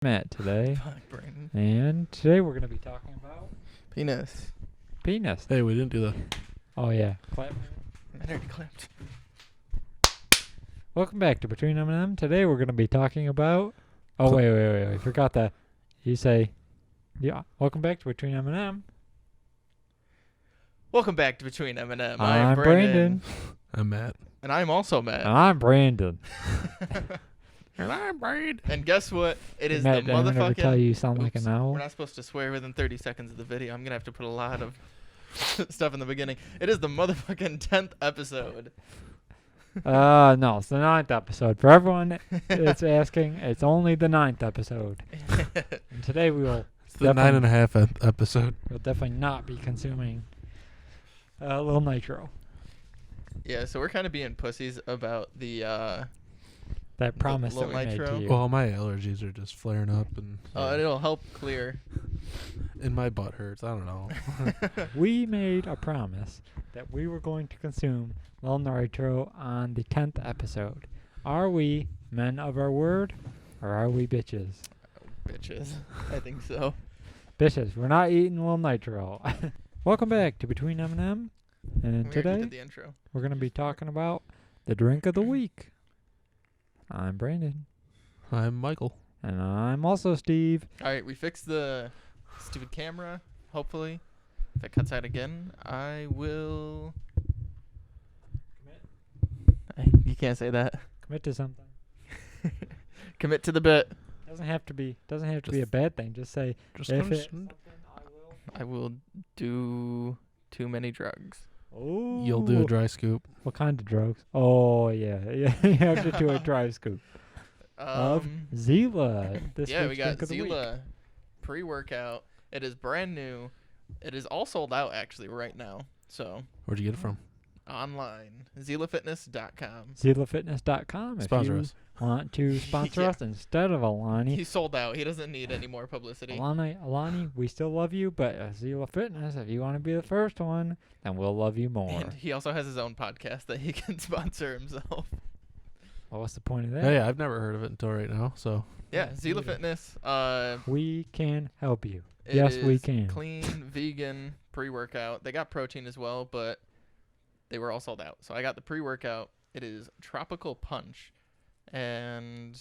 Matt today, Fuck, Brandon. and today we're going to be talking about Penis. penis. Hey, we didn't do that. Oh yeah. Clap. I already clapped. Welcome back to Between M&M. Today we're going to be talking about. Oh Cl- wait! Forgot that. You say, yeah. Welcome back to Between M&M. Welcome back to Between M&M. I'm Brandon. I'm Matt. And I'm also And Matt. I'm Brandon. And I'm Brad. And guess what? It is Matt, the did anyone ever tell motherfucking... you you sound like Oops. an owl? We're not supposed to swear within 30 seconds of the video. I'm going to have to put a lot of stuff in the beginning. It is the motherfucking 10th episode. No, it's the 9th episode. For everyone that's asking, it's only the 9th episode. And today we will It's the Definitely. 9.5 episode. we'll definitely not be consuming a little nitro. Yeah, so we're kind of being pussies about the... That promise that little we made nitro. to you. Well, my allergies are just flaring up, and it'll help clear. and my butt hurts. I don't know. We made a promise that we were going to consume Lil Nitro on the 10th episode. Are we men of our word, or are we bitches? Bitches. I think so. Bitches, we're not eating Lil Nitro. Welcome back to Between M&M. And We already today, did the intro. we're going to be talking about the drink of the week. I'm Brandon. I'm Michael. And I'm also Steve. All right, we fixed the stupid camera, hopefully. If it cuts out again, I will... You can't say that. Commit to something. Commit to the bit. Doesn't have to be a Just- bad thing. Just say Just if gonna it. I will do too many drugs. Oh, You'll do a dry scoop. What kind of drugs? Oh yeah. You have to do a dry scoop of Zila. This yeah, we week's got drink of the week. Zila pre-workout. It is brand new. It is all sold out actually right now. So Where'd you get it from? online, ZilaFitness.com. ZilaFitness.com if Sponsor you us. want to sponsor Yeah. us instead of Alani. He's sold out. He doesn't need any more publicity. Alani, we still love you, but Zila Fitness, if you want to be the first one, then we'll love you more. And he also has his own podcast that he can sponsor himself. Well, what's the point of that? Hey, I've never heard of it until right now. So Yeah, Yeah, Zila Fitness. We can help you. It Yes, we is can. Clean, vegan, pre-workout. They got protein as well, but they were all sold out. So I got the pre-workout. It is Tropical Punch. And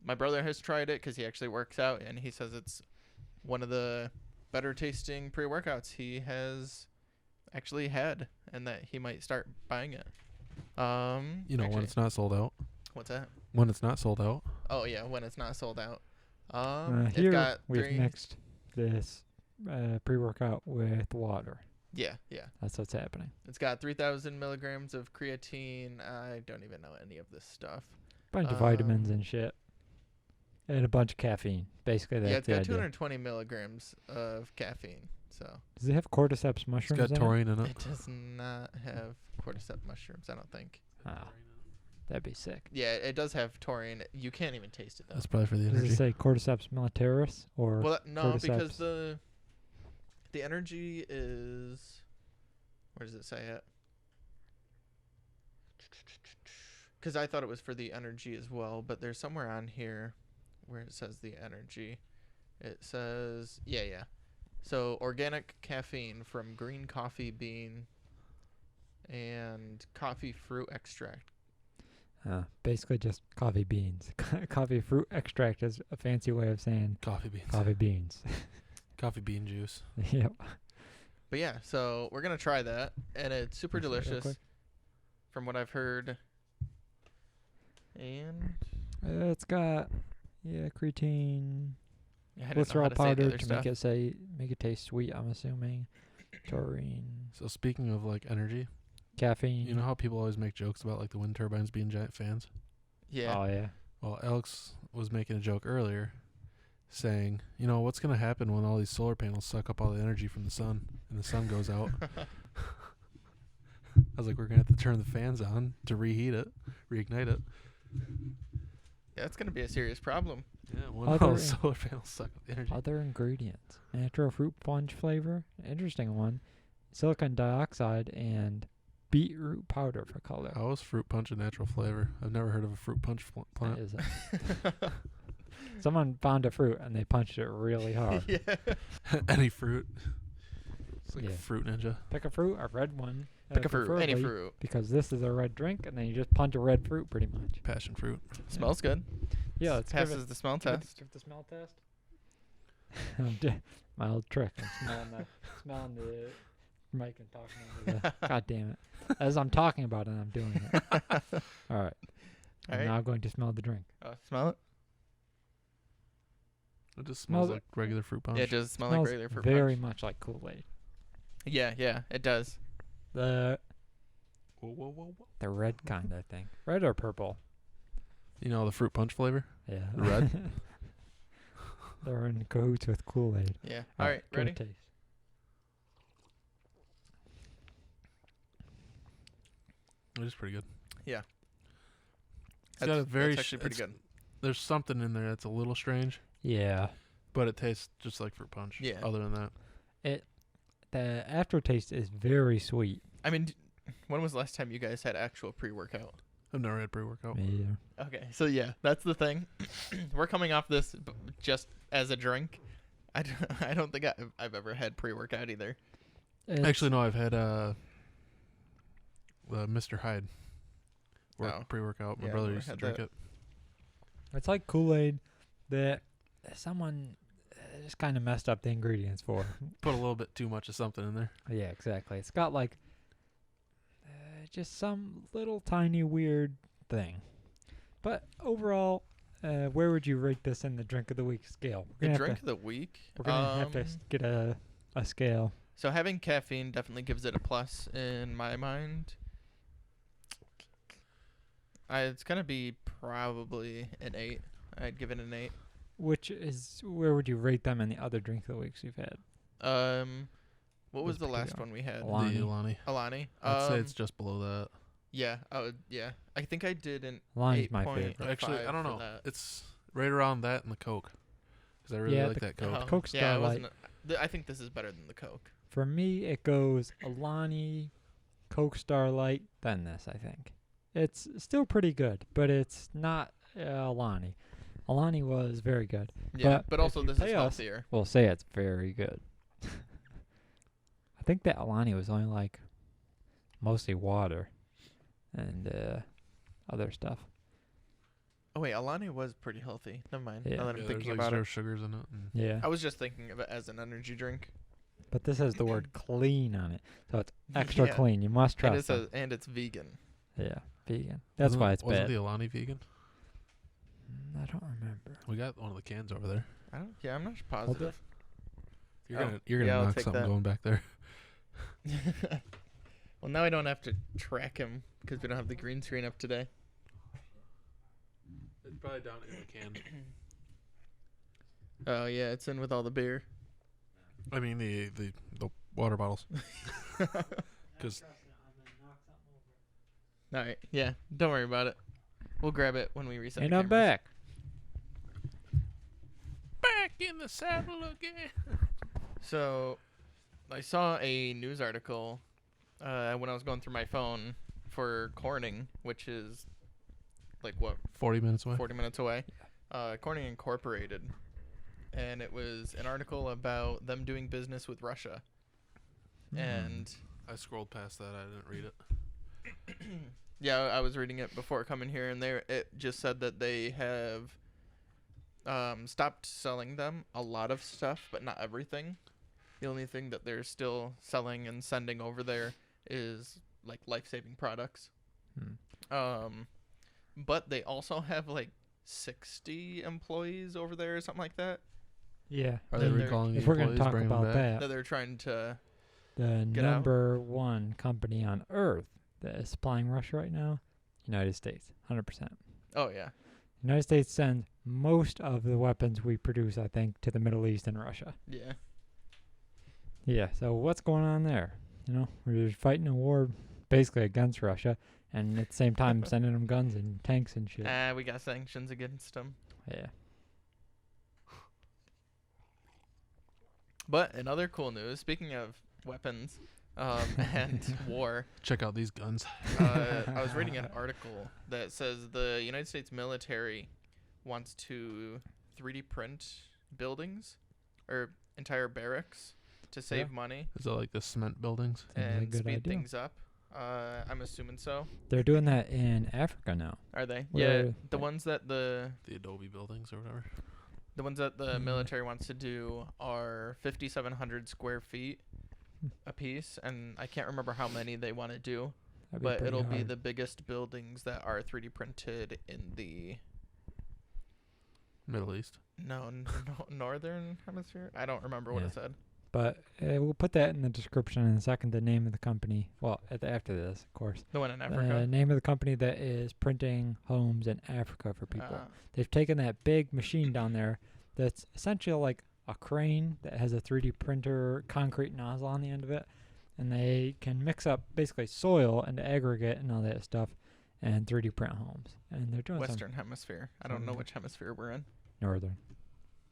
my brother has tried it because he actually works out, and he says it's one of the better tasting pre-workouts he has actually had, and that he might start buying it. when Actually, it's not sold out. what's that? When it's not sold out. Oh yeah, when it's not sold out. It's Here got we've three. mixed this pre-workout with water. Yeah. That's what's happening. It's got 3,000 milligrams of creatine. I don't even know any of this stuff. Bunch of vitamins and shit. And a bunch of caffeine. Basically, that's Yeah, it's the got idea. 220 milligrams of caffeine. So Does it have cordyceps It's mushrooms got in it? taurine in it. it does not have cordyceps mushrooms, I don't think. Ah, that'd be sick. Yeah, it does have taurine. You can't even taste it though. That's probably for the Does energy. it say cordyceps militaris or Well, no, because cordyceps? the energy is, where does it say it? Because I thought it was for the energy as well, but there's somewhere on here where it says the energy. It says, yeah. So organic caffeine from green coffee bean and coffee fruit extract. Basically just coffee beans. Coffee fruit extract is a fancy way of saying Coffee beans. coffee beans. Coffee bean juice. Yep. But yeah, so we're going to try that, and it's super Let's try it real delicious quick. from what I've heard. And It's got creatine, yeah, I didn't know how glycerol to say the powder other to stuff. make it taste sweet. I'm assuming taurine, So speaking of like energy, caffeine. you know how people always make jokes about like the wind turbines being giant fans? Yeah. Oh yeah. Well, Alex was making a joke earlier saying, what's going to happen when all these solar panels suck up all the energy from the sun and the sun goes out? I was like, we're going to have to turn the fans on to reignite it. Yeah, it's going to be a serious problem. Yeah, when Other all the in- solar panels suck up the energy. Other ingredients: natural fruit punch flavor, interesting one, silicon dioxide, and beetroot powder for color. How is fruit punch a natural flavor? I've never heard of a fruit punch plant. Is Someone found a fruit and they punched it really hard. Yeah. Any fruit. It's like Yeah. Fruit Ninja. Pick a fruit, a red one. Pick a fruit, any preferably, fruit. Because this is a red drink, and then you just punch a red fruit pretty much. Passion fruit. Smells good. Yeah, let's give Passes it, the smell give it- test. give the smell test. My old trick. I'm smelling the mic and talking over the. God damn it! As I'm talking about it, I'm doing it. All right. All I'm right. now going to smell the drink. Smell it. It just Smells smells like regular fruit punch. Yeah, it does smell like Smells regular fruit very punch. much like Kool-Aid. Yeah, it does. The Whoa. the red kind, I think. Red or purple? You know the fruit punch flavor? Yeah. Red? They're in cahoots with Kool-Aid. Yeah. All right, give it a ready? taste. It is pretty good. Yeah. It's got a very that's actually pretty good. There's something in there that's a little strange, Yeah. but it tastes just like fruit punch. Yeah. Other than that, The aftertaste is very sweet. I mean, when was the last time you guys had actual pre-workout? I've never had pre-workout. Me either. Okay, so yeah, that's the thing. We're coming off this just as a drink. I don't think I've ever had pre-workout either. Actually, no. I've had Mr. Hyde pre-workout. My Yeah, brother never used to had drink that. it. It's like Kool-Aid that someone just kind of messed up the ingredients for. Put a little bit too much of something in there. Yeah, exactly. It's got like just some little tiny weird thing. But overall, where would you rate this in the drink of the week scale? The drink of the week. We're gonna have to get a scale. So having caffeine definitely gives it a plus in my mind. It's gonna be probably an 8. I'd give it an 8. Where would you rate them in the other drink of the weeks you've had? What Was was the pretty last good. one we had? Alani. The Alani. Alani. I'd say it's just below that. Yeah. Yeah. I think I did an Alani's my 8.5 favorite. Actually, I don't for know. that. It's right around that and the Coke. Because I really Yeah, like the that Coke. Coke yeah, it Starlight. wasn't. I think this is better than the Coke. For me, it goes Alani, Coke Starlight, then this, I think. It's still pretty good, but it's not Alani. Alani was very good. Yeah, But but if also you this is pay us- healthier. We'll say it's very good. I think that Alani was only like mostly water and other stuff. Oh wait, Alani was pretty healthy. Never mind. Yeah. Now that I'm Yeah, thinking there's about like 0 it, sugars in it. And Yeah. I was just thinking of it as an energy drink. But this has the word clean on it. So it's extra Yeah. clean. You must And trust it. and it's vegan. Yeah, vegan. That's why it's wasn't bad. the Alani vegan? I don't remember. We got one of the cans over there. I don't. Yeah, I'm not positive. You're Oh, gonna yeah, knock I'll take something that. going back there. Well, now I don't have to track him because we don't have the green screen up today. It's probably down in the can. Oh yeah, it's in with all the beer. I mean the water bottles. Because All right. Yeah. Don't worry about it. We'll grab it when we reset. And the I'm cameras. back. back in the saddle again. So, I saw a news article when I was going through my phone for Corning, which is like what 40 minutes away. 40 minutes away. Corning Incorporated, and it was an article about them doing business with Russia. And I scrolled past that. I didn't read it. yeah, I was reading it before coming here, and it just said that they have stopped selling them a lot of stuff, but not everything. The only thing that they're still selling and sending over there is like life-saving products. But they also have like 60 employees over there or something like that Yeah. Are they Then they're- recalling the If we're going to employees, talk bringing them about back? that they're trying to. the Get out. number one company on earth that is supplying Russia right now, United States, 100%. Oh yeah. United States sends most of the weapons we produce, I think, to the Middle East and Russia. Yeah. Yeah, so what's going on there? You know, we're fighting a war basically against Russia, and at the same time sending them guns and tanks and shit. We got sanctions against them. Yeah. But in other cool news, speaking of weapons and war, Check out these guns. I was reading an article that says the United States military wants to 3D print buildings or entire barracks to save money Is that like the cement buildings? Seems like a and good speed idea. things up. I'm assuming so. They're doing that in Africa now. Are they? Where Yeah, the ones that the Adobe buildings or whatever. the military wants to do are 5,700 square feet a piece, and I can't remember how many they want to do, That'd but pretty it'll be hard. the biggest buildings that are 3D printed in the Middle East. northern hemisphere. I don't remember what Yeah. it said. But we'll put that in the description in a second. The name of the company. Well, after this, of course. The one in The Africa. name of the company that is printing homes in Africa for people. They've taken that big machine down there that's essentially like a crane that has a 3D printer concrete nozzle on the end of it, and they can mix up basically soil and aggregate and all that stuff and 3D print homes. And they're doing Western hemisphere. I don't know some- which hemisphere we're in. some northern.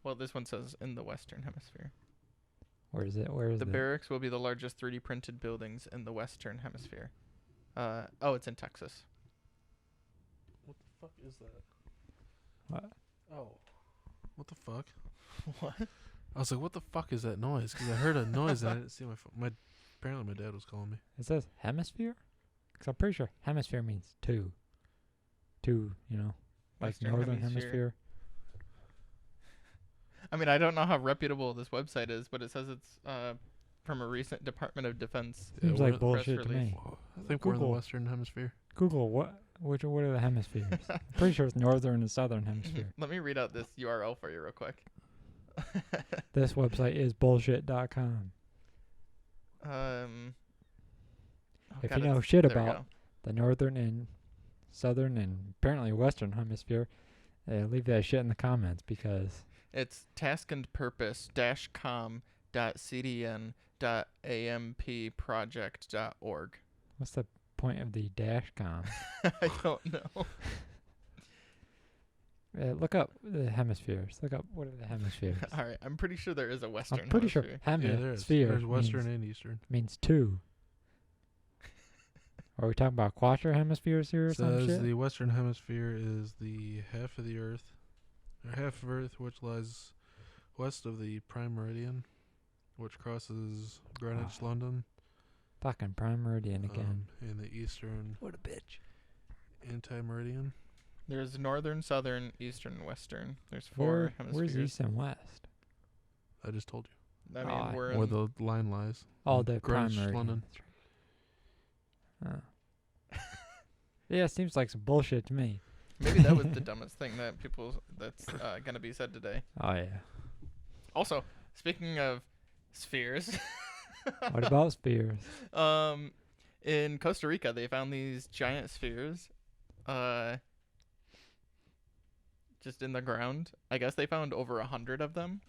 Well, this one says in the Western hemisphere. Where is it? Where is The it? barracks will be the largest 3D printed buildings in the Western hemisphere. It's in Texas. What the fuck is that? What? Oh. What the fuck? What? I was like, what the fuck is that noise? Because I heard a noise and I didn't see my phone. Apparently my dad was calling me. It says hemisphere? Because I'm pretty sure hemisphere means two. Two, like Western northern hemisphere. I mean, I don't know how reputable this website is, but it says it's from a recent Department of Defense. Seems we're like in- bullshit to release. me. I think we're in the Google. Western Hemisphere. Google, what are the hemispheres? I'm pretty sure it's northern and southern hemisphere. Let me read out this URL for you real quick. This website is bullshit.com. If you know shit there we about go. the northern and southern and apparently western hemisphere, leave that shit in the comments because It's taskandpurpose-com.cdn.ampproject.org. what's the point of the dash com? I don't know. Look up the hemispheres. Look up what are the hemispheres. All right, I'm pretty sure there is a Western I'm pretty sure hemisphere. Yeah, there is. hemisphere There's Western means, and Eastern. means two. Are we talking about quater hemispheres here or some Says shit? the Western Hemisphere is the half of the Earth, or half of Earth which lies west of the Prime Meridian, which crosses Greenwich, London, Fucking prime meridian again. and the Eastern What a bitch. Anti-Meridian. There's northern, southern, eastern, and western. There's four Where's hemispheres. east and west? I just told you. I mean, Oh, we're Where in the line lies. Oh, the prime Greenwich, meridian. London. That's right. Oh. Yeah, seems like some bullshit to me. maybe that was the dumbest thing that's gonna be said today. Oh yeah. Also, speaking of spheres, What about spheres? in Costa Rica they found these giant spheres, just in the ground. I guess they found over 100 of them.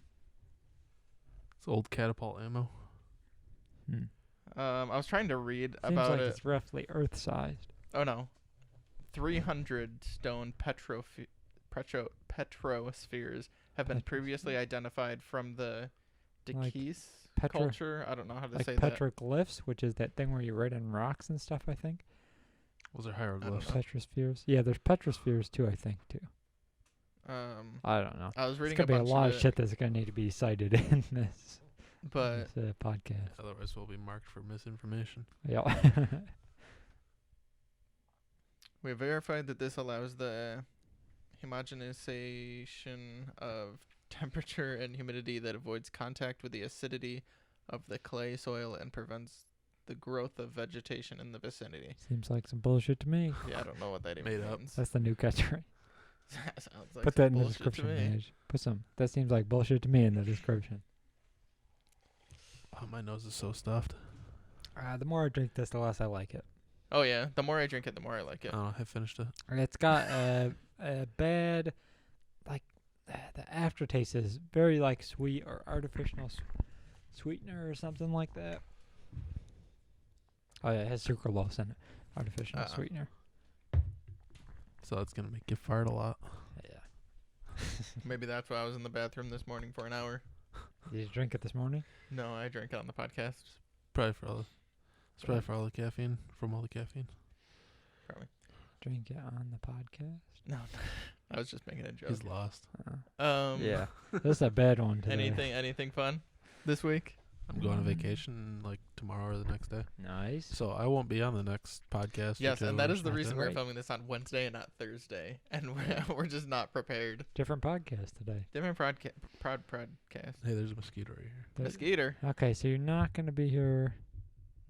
It's old catapult ammo. I was trying to read Seems about like it. it's roughly Earth-sized. Oh no, 300 stone petrospheres have been previously identified from the Like Dequise petro- culture. I don't know how to Like say that. petroglyphs, which is that thing where you write in rocks and stuff. I think. Those are hieroglyphs. know. Petrospheres. Yeah, there's petrospheres too. I think too. I don't know. I was There's reading gonna a be a bunch lot of of shit that's gonna need to be cited in this, but podcast. Otherwise, we'll be marked for misinformation. Yeah. we verified that this allows the homogenization of temperature and humidity that avoids contact with the acidity of the clay soil and prevents the growth of vegetation in the vicinity. Seems like some bullshit to me. Yeah, I don't know what that even Made up. means. That's the new catchphrase. Sounds like Put some that in the bullshit to description, me. Midge. Put some. That seems like bullshit to me in the description. Oh, my nose is so stuffed. The more I drink this, the less I like it. Oh yeah, the more I drink it, the more I like I it. don't know. I finished it. It's got a bad, like, the aftertaste is very like sweet or artificial sweetener or something like that. Oh yeah, it has sucralose in it. Artificial sweetener. So it's going to make you fart a lot. Yeah. Maybe that's why I was in the bathroom this morning for an hour. Did you drink it this morning? No, I drank it on the podcast. Probably for all the, it's probably for all the caffeine, from all the caffeine. Probably. Drink it on the podcast? No. I was just making a joke. He's lost. Yeah, this is a bad one today. Anything fun this week? I'm going on vacation like tomorrow or the next day. Nice. So I won't be on the next podcast. Yes, and that is the reason we're Right. filming this on Wednesday and not Thursday, and we're just not prepared. Different podcast today. Different podcast. Hey, there's a mosquito right here. Mosquito. Okay, so you're not going to be here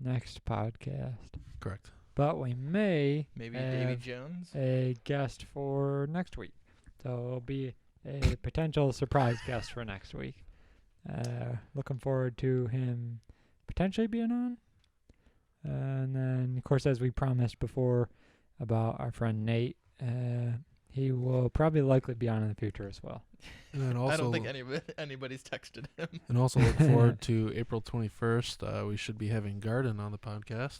next podcast, Correct. but we may Maybe have Davy Jones. a guest for next week. So it'll be a potential surprise guest for next week. Looking forward to him potentially being on. And then, of course, as we promised before about our friend Nate, he will probably likely be on in the future as well. And then also, I don't think anybody's texted him. and also look forward to April 21st. We should be having Guardin on the podcast.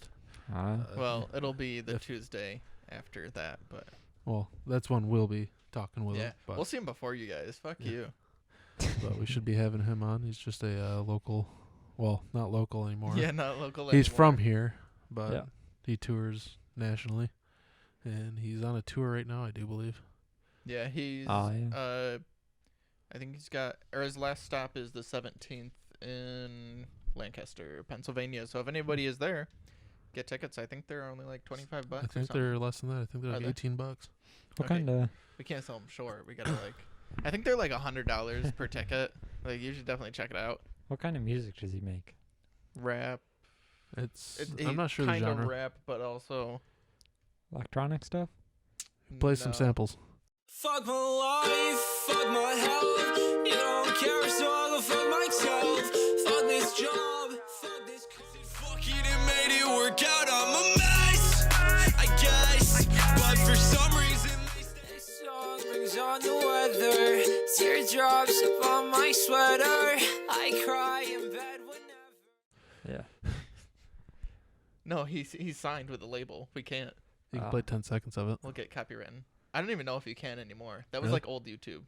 Well, it'll be the if- Tuesday after that, but Well, that's when we'll be talking with yeah, him. But, we'll see him before you guys. Fuck Yeah. you. but we should be having him on. He's just a local. Well, not local anymore. Yeah, not local. He's anymore. from here, but Yeah. he tours nationally, and he's on a tour right now, I do believe. Yeah, he's. Oh, yeah. I think he's got, or his last stop is the 17th in Lancaster, Pennsylvania. So if anybody is there, get tickets. I think they're only like $25 I or think something. they're less than that. I think they're Are like they? $18. What Okay. kind of... We can't sell them short. We gotta like. I think they're like $100 per ticket. Like you should definitely check it out. What kind of music does he make? Rap. I'm not sure the kind of genre. rap, but also Electronic stuff? Play some no. samples. Fuck my life, fuck my health. You don't care, so I'll go fuck myself. Fuck this job, fuck this cousin. Fuck it, it made it work out. I'm a mess, I guess. But for some reason, this song brings on the weather. Teardrops up on my sweater. I cry in bed whenever. Yeah. No, he's signed with the label. We can't. You can Oh. play 10 seconds of it. We'll get copywritten. I don't even know if you can anymore. That was Really? like old YouTube.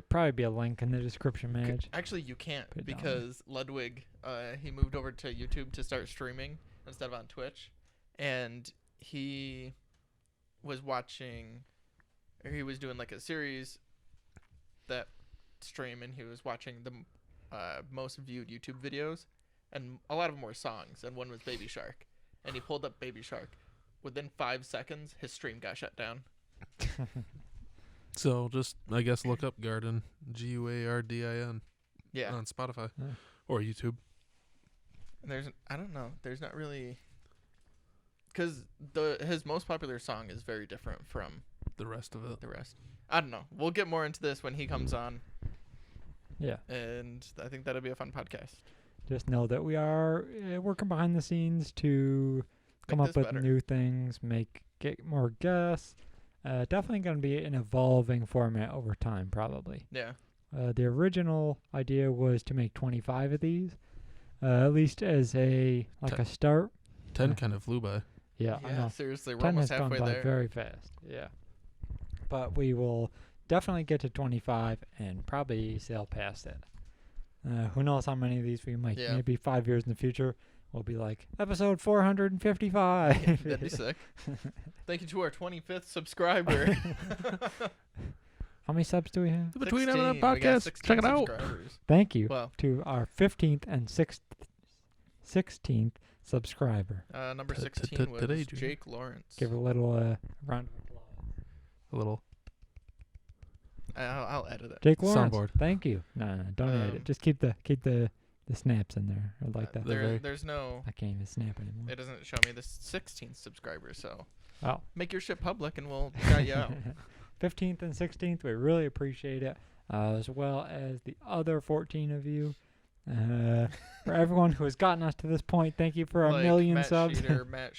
Probably be a link in the description, C- Madge. Actually, you can't Put it down. because Ludwig, he moved over to YouTube to start streaming instead of on Twitch, and he was watching, or he was doing like a series that stream, and he was watching the most viewed YouTube videos, and a lot of them were songs, and one was Baby Shark, and he pulled up Baby Shark. Within 5 seconds, his stream got shut down. So just, I guess, look up Guardin, Guardin, Yeah, on Spotify Yeah. or YouTube. and I don't know. There's not really, because his most popular song is very different from The rest of it. the rest. I don't know. We'll get more into this when he comes on, Yeah. and I think that'll be a fun podcast. Just know that we are working behind the scenes to come Make up this with better. new things, get more guests. Definitely going to be an evolving format over time, probably. Yeah. The original idea was to make 25 of these, at least as a start. 10 Yeah. kind of flew by. Yeah, I know. Seriously, we're 10 almost has gone halfway by there. very fast. Yeah. But we will definitely get to 25 and probably sail past it. Who knows how many of these we might. Yeah. Maybe 5 years in the future, we'll be like, episode 455. That'd be sick. Thank you to our 25th subscriber. How many subs do we have? The Between M&M 16. We got podcast. 16 Check it out. subscribers. Thank you Well, to our 15th and 16th subscriber. number T- t- 16 was today, Junior. Jake Lawrence. Give a little round of applause. A little. I'll edit it. Jake Lawrence. Soundboard. Thank you. No, don't edit it. Just keep the snaps in there. I like that. very- There's no. I can't even snap anymore. It doesn't show me the 16th subscriber, so Oh. make your shit public and we'll shout you out. 15th and 16th, we really appreciate it, as well as the other 14 of you. For everyone who has gotten us to this point, thank you for a Like million Matt subs. Sheeter, Matt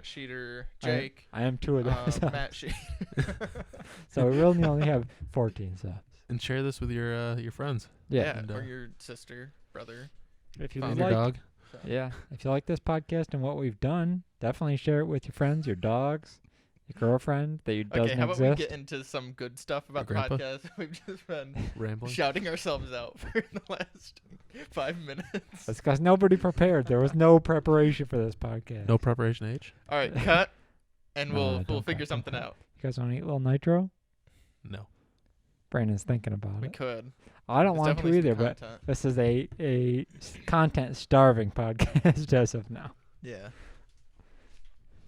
Sheeter, Jake, I am 2 of those. Matt Sheeter. So we really only have 14 subs. And share this with your friends. Yeah. And, or your sister, brother. If you Found And like, your dog. So. yeah, if you like this podcast and what we've done, definitely share it with your friends, your dogs, your girlfriend that doesn't Okay, how about we exist. get into some good stuff about the Your grandpa? podcast? We've just been Rambling. shouting ourselves out for the last 5 minutes. That's because nobody prepared. There was no preparation for this podcast. No preparation H. All right, cut, and No, we'll don't figure cut, don't something cut. out. You guys want to eat a little nitro? No. Brandon's thinking about We it. could. I don't There's want to definitely some either, but content. this is a content-starving podcast as of now. Yeah,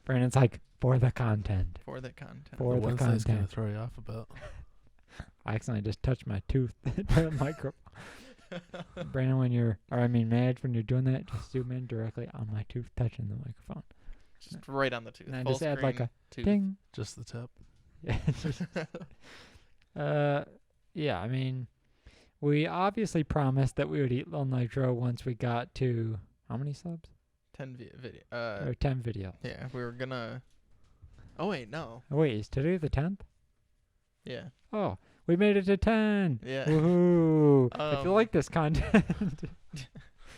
Brandon's like, for the content. for the content. For the Wednesday's gonna content. throw you off a bit. I accidentally just touched my tooth to the microphone. Brandon, Madge, when you're doing that, just zoom in directly on my tooth touching the microphone. Just right on the tooth. And then Full just add like screen a tooth. ding. Just the tip. Yeah, it's just, yeah, I mean, we obviously promised that we would eat Lil Nitro once we got to, how many subs? 10 video. Or 10 videos. Yeah, we were gonna. Oh wait, no. Oh, wait, is today the 10th? Yeah. Oh, we made it to 10. Yeah. Woohoo. If you like this content.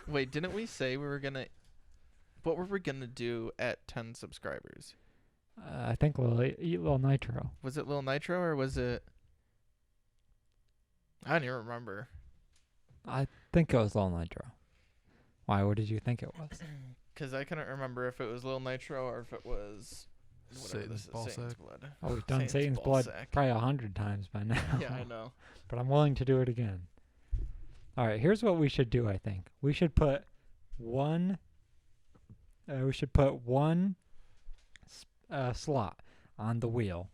Wait, didn't we say we were gonna? What were we gonna do at 10 subscribers? I think we'll eat Lil Nitro. Was it Lil Nitro or was it? I don't even remember. I think it was Lil Nitro. Why? What did you think it was? Cause I couldn't remember if it was Lil Nitro or if it was whatever Satan's this is, ball Satan's sack. blood. Oh, we've done Satan's ball blood sack. probably 100 times by now. Yeah, I know. But I'm willing to do it again. All right, here's what we should do, I think. We should put one slot on the wheel,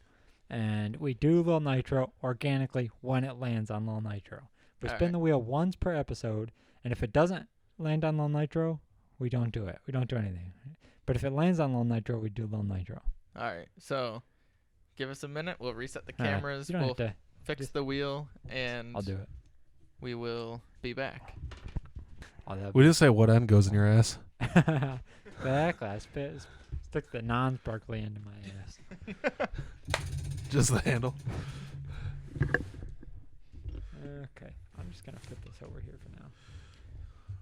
and we do Lil Nitro organically when it lands on Lil Nitro. We spin Alright. the wheel once per episode, and if it doesn't land on Lil Nitro, we don't do it. We don't do anything. But if it lands on Lil Nitro, we do Lil Nitro. All right, so give us a minute. We'll reset the All right, cameras. you don't We'll have to. fix just- the wheel, and I'll do it. we will be back. I'll do We didn't say what end goes in your ass. Exactly. I stick the non-sparkly into my ass. Just the handle. Okay. I'm just going to put this over here for now.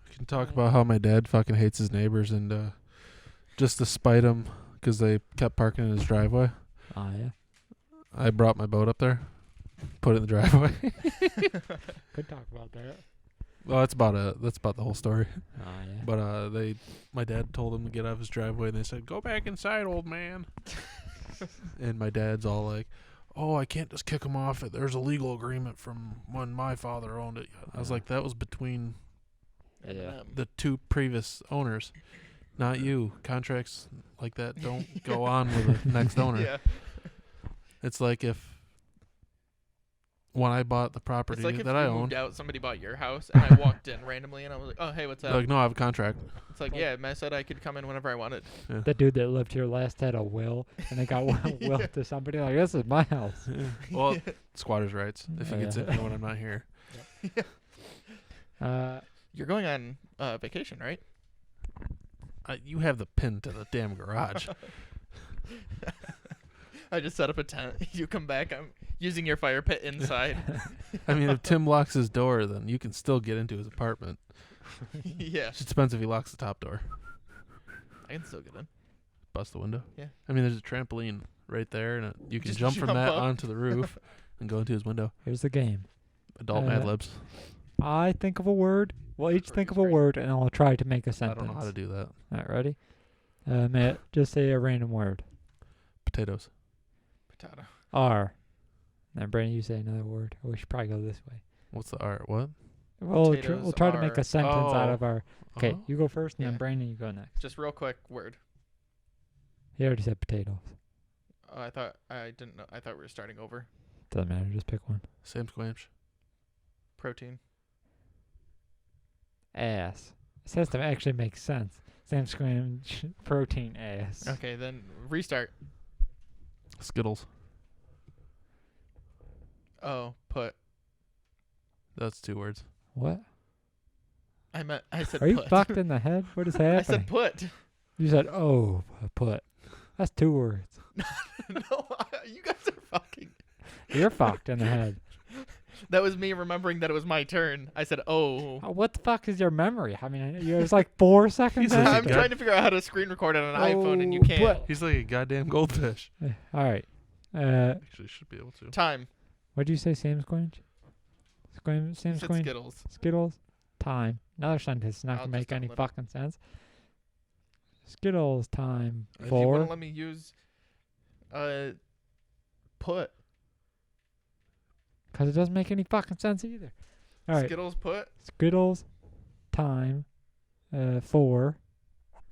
We can talk about how my dad fucking hates his neighbors and just to spite him because they kept parking in his driveway. Oh, yeah. I brought my boat up there, put it in the driveway. Could talk about that. Well, that's about the whole story. Oh, yeah. But my dad told him to get out of his driveway, and they said, "Go back inside, old man." And my dad's all like, "Oh, I can't just kick him off. There's a legal agreement from when my father owned it." I was like, "That was between Yeah. the two previous owners, not you. Contracts like that don't go on with the next owner." Yeah. It's like if when I bought the property It's like if that you I moved owned, out, somebody bought your house, and I walked in randomly, and I was like, "Oh, hey, what's they're up?" like, "No, I have a contract." It's like, yeah, I said I could come in whenever I wanted. That dude that lived here last had a will, and they got will to somebody like, this is my house. Well, squatters' rights. If you Oh, can sit yeah. here when I'm not here. You're going on vacation, right? You have the pin to the damn garage. I just set up a tent. You come back. I'm using your fire pit inside. I mean, if Tim locks his door, then you can still get into his apartment. Yeah, It just depends if he locks the top door. I can still get in. Bust the window. Yeah. I mean, there's a trampoline right there, and you can Just jump from jump that up. onto the roof and go into his window. Here's the game. Adult Uh, Mad Libs. I think of a word. We'll each think of a great. word, and I'll try to make a I sentence. don't know how to do that. All right, ready? Matt, just say a random word. Potatoes. Potato. R. Now, Brandon, you say another word. We should probably go this way. What's the art? What? We'll Potatoes try to make are- a sentence out Oh. of our... Okay, Oh. you go first, and Yeah. then Brandon, you go next. Just real quick word. He already said potatoes. Oh, I didn't know. I thought we were starting over. Doesn't matter, just pick one. Sam Squamch. Protein. Ass. This has to actually make sense. Sam Squamch, protein ass. Okay, then restart. Skittles. Oh, put. That's 2 words. What? I said Are you put. fucked in the head? What is happening? I said put. You said, oh, put. That's 2 words. No, you guys are fucking. You're fucked in the head. That was me remembering that it was my turn. I said, oh. What the fuck is your memory? I mean, it was like 4 seconds. He says after I'm got- trying to figure out how to screen record on an iPhone, and you Oh, can't. but- He's like a goddamn goldfish. All right. Actually, should be able to. Time. What did you say, Sam Squinch? Sam You said Squinch? Skittles. Skittles? Time. Another sentence. Not I'll going to just make any download it. fucking sense. Skittles time If you want for... to let me use Put. Because it doesn't make any fucking sense either. All right. Skittles put. Skittles, time, 4.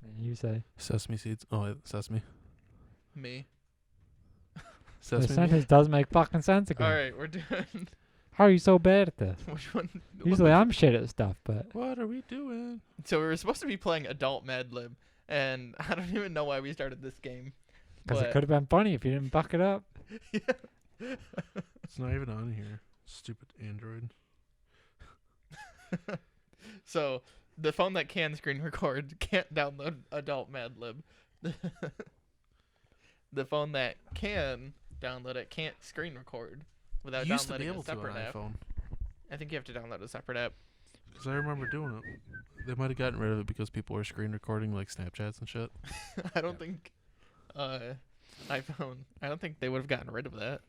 And you say. Sesame seeds. Oh, wait, sesame. Me. The Sesame. sentence does make fucking sense again. All right, we're doing. How are you so bad at this? Which one? Usually I'm shit at stuff, but What are we doing? So we were supposed to be playing Adult Mad Lib, and I don't even know why we started this game. because it but- could have been funny if you didn't buck it up. It's not even on here. Stupid Android. So the phone that can screen record can't download Adult Mad Lib. The phone that can download it can't screen record without You used to be downloading able a to on separate app. iPhone. I think you have to download a separate app. Because I remember doing it. They might have gotten rid of it because people were screen recording like Snapchats and shit. I don't think iPhone. I don't think they would have gotten rid of that.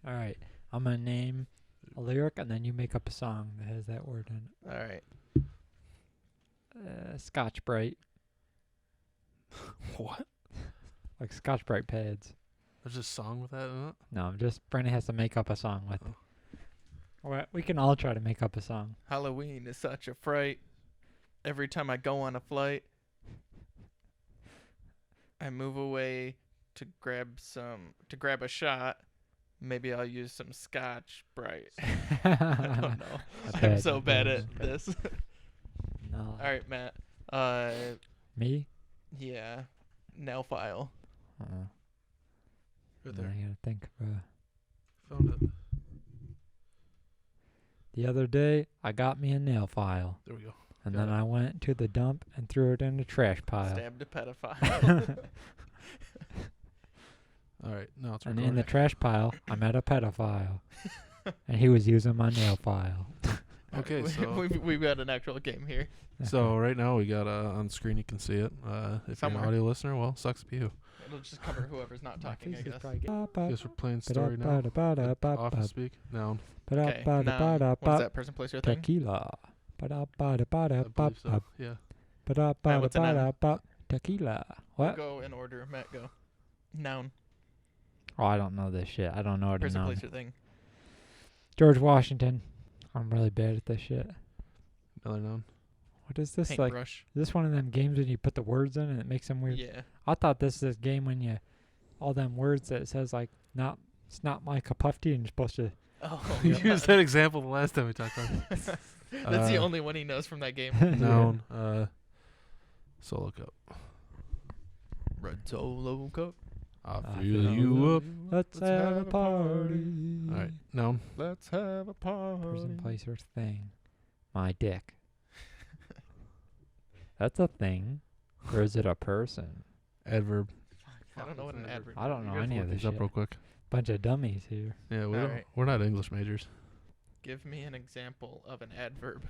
All right. I'm going to name a lyric, and then you make up a song that has that word in it. All right. Scotch Brite. What? Like Scotch Brite pads. There's a song with that in it? No, Brandon has to make up a song with it. Well, we can all try to make up a song. Halloween is such a fright. Every time I go on a flight, I move away to grab a shot. Maybe I'll use some Scotch Brite. I don't know. I'm so bad at this. No. All right, Matt. Me? Yeah. Nail file. Uh-uh. Right Now there. I gotta think of Found it. the other day, I got me a nail file, There we go. and Got then it. I went to the dump and threw it in the trash pile. Stabbed a pedophile. All right. Now it's And recording. in the trash pile, I met a pedophile, and he was using my nail file. Okay, so we've got an actual game here. so right now we got on screen. You can see it. If Somewhere. you're an audio listener, well, sucks to be you. It'll just cover whoever's not talking, I guess. Guess we're playing story now. Office speak. Noun. Okay. Now, what does that person place your thing? Tequila. I believe so. Yeah. what's a noun? Tequila. We'll What? go in order. Matt, go. Noun. Oh, I don't know this shit. I don't know what to Person know. place your thing. George Washington. I'm really bad at this shit. Another noun. What is this like? Paintbrush. Is this one of them games when you put the words in and it makes them weird? Yeah. I thought this is a game when you all them words that it says like it's not my cup of tea and you're supposed to. Oh. You God. used that example the last time we talked about it. That's the only one he knows from that game. Noun. Solo cup. Red Solo Cup. I'll I fill feel you up. Let's have a party. All right. Noun. Let's have a party. Person, place, or thing. My dick. That's a thing, or is it a person? Adverb. I don't know what an adverb. I don't know You guys any look of this these up shit. real quick. Bunch of dummies here. Yeah, we All don't, right. we're not English majors. Give me an example of an adverb.